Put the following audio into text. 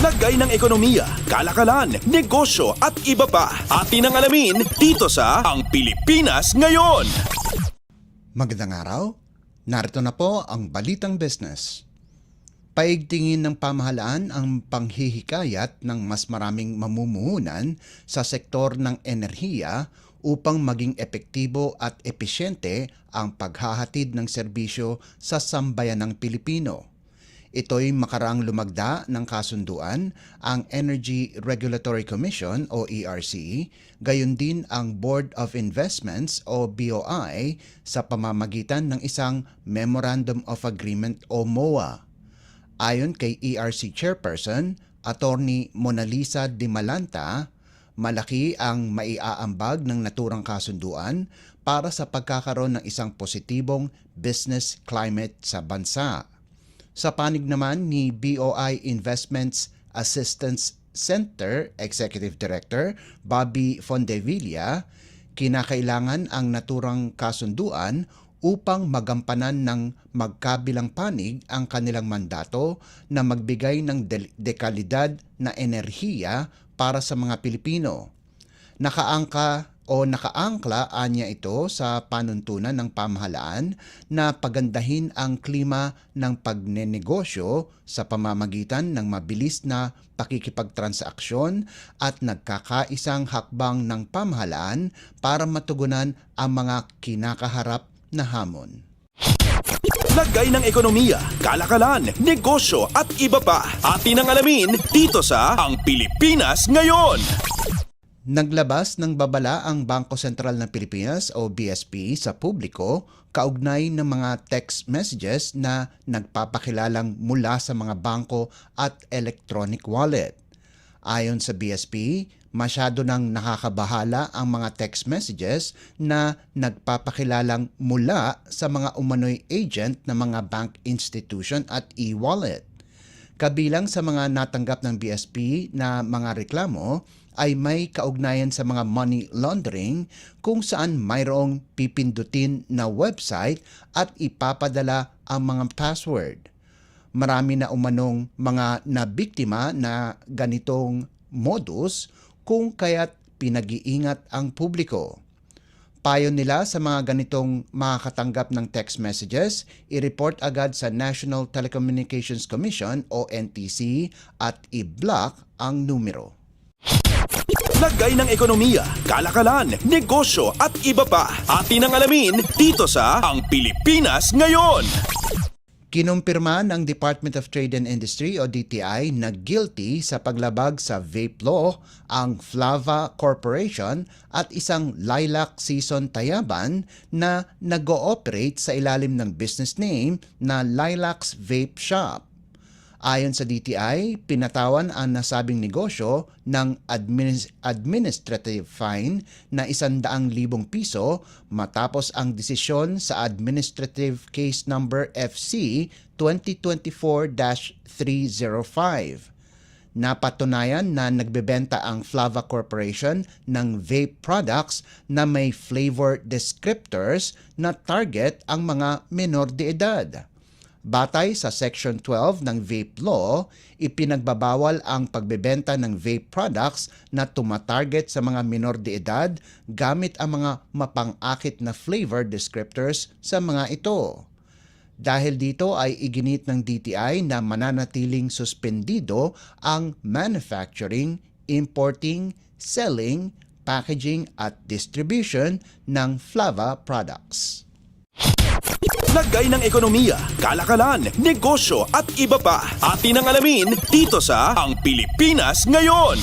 Lagay ng ekonomiya, kalakalan, negosyo at iba pa. Atin ang alamin dito sa Ang Pilipinas Ngayon. Magandang araw. Narito na po ang Balitang Business. Paigtingin ng pamahalaan ang panghihikayat ng mas maraming mamumuhunan sa sektor ng enerhiya upang maging epektibo at episyente ang paghahatid ng serbisyo sa sambayanang Pilipino. Ito'y makaraang lumagda ng kasunduan ang Energy Regulatory Commission o ERC, gayon din ang Board of Investments o BOI sa pamamagitan ng isang Memorandum of Agreement o MOA. Ayon kay ERC Chairperson, Attorney Monalisa Di Malanta, malaki ang maiaambag ng naturang kasunduan para sa pagkakaroon ng isang positibong business climate sa bansa. Sa panig naman ni BOI Investments Assistance Center Executive Director Bobby Fondevilla, kinakailangan ang naturang kasunduan upang magampanan ng magkabilang panig ang kanilang mandato na magbigay ng dekalidad na enerhiya para sa mga Pilipino. Nakaangkla anya ito sa panuntunan ng pamahalaan na pagandahin ang klima ng pagnenegosyo sa pamamagitan ng mabilis na pakikipagtransaksyon at nagkakaisang hakbang ng pamahalaan para matugunan ang mga kinakaharap na hamon. Lagay ng ekonomiya, kalakalan, negosyo at iba pa. Atin ang alamin dito sa Ang Pilipinas Ngayon. Naglabas ng babala ang Bangko Sentral ng Pilipinas o BSP sa publiko kaugnay ng mga text messages na nagpapakilalang mula sa mga bangko at electronic wallet. Ayon sa BSP, masyado nang nakakabahala ang mga text messages na nagpapakilalang mula sa mga umano'y agent ng mga bank institution at e-wallet. Kabilang sa mga natanggap ng BSP na mga reklamo ay may kaugnayan sa mga money laundering kung saan mayroong pipindutin na website at ipapadala ang mga password. Marami na umanong mga nabiktima na ganitong modus kung kaya't pinag-iingat ang publiko. Payo nila sa mga ganitong makakatanggap ng text messages, i-report agad sa National Telecommunications Commission o NTC at i-block ang numero. Lagay ng ekonomiya, kalakalan, negosyo at iba pa. Atin ang alamin dito sa Ang Pilipinas Ngayon. Kinumpirma ng Department of Trade and Industry o DTI na guilty sa paglabag sa vape law ang Flava Corporation at isang Lilac Season Tayaban na nag-ooperate sa ilalim ng business name na Lilac's Vape Shop. Ayon sa DTI, pinatawan ang nasabing negosyo ng administrative fine na 100,000 piso matapos ang desisyon sa Administrative Case Number FC 2024-305. Napatunayan na nagbebenta ang Flava Corporation ng vape products na may flavor descriptors na target ang mga menor de edad. Batay sa Section 12 ng Vape Law, ipinagbabawal ang pagbebenta ng vape products na tumatarget sa mga minor de edad gamit ang mga mapang-akit na flavor descriptors sa mga ito. Dahil dito ay iginit ng DTI na mananatiling suspendido ang manufacturing, importing, selling, packaging at distribution ng Flava products. Lagay ng ekonomiya, kalakalan, negosyo at iba pa. Atin ang alamin dito sa Ang Pilipinas Ngayon.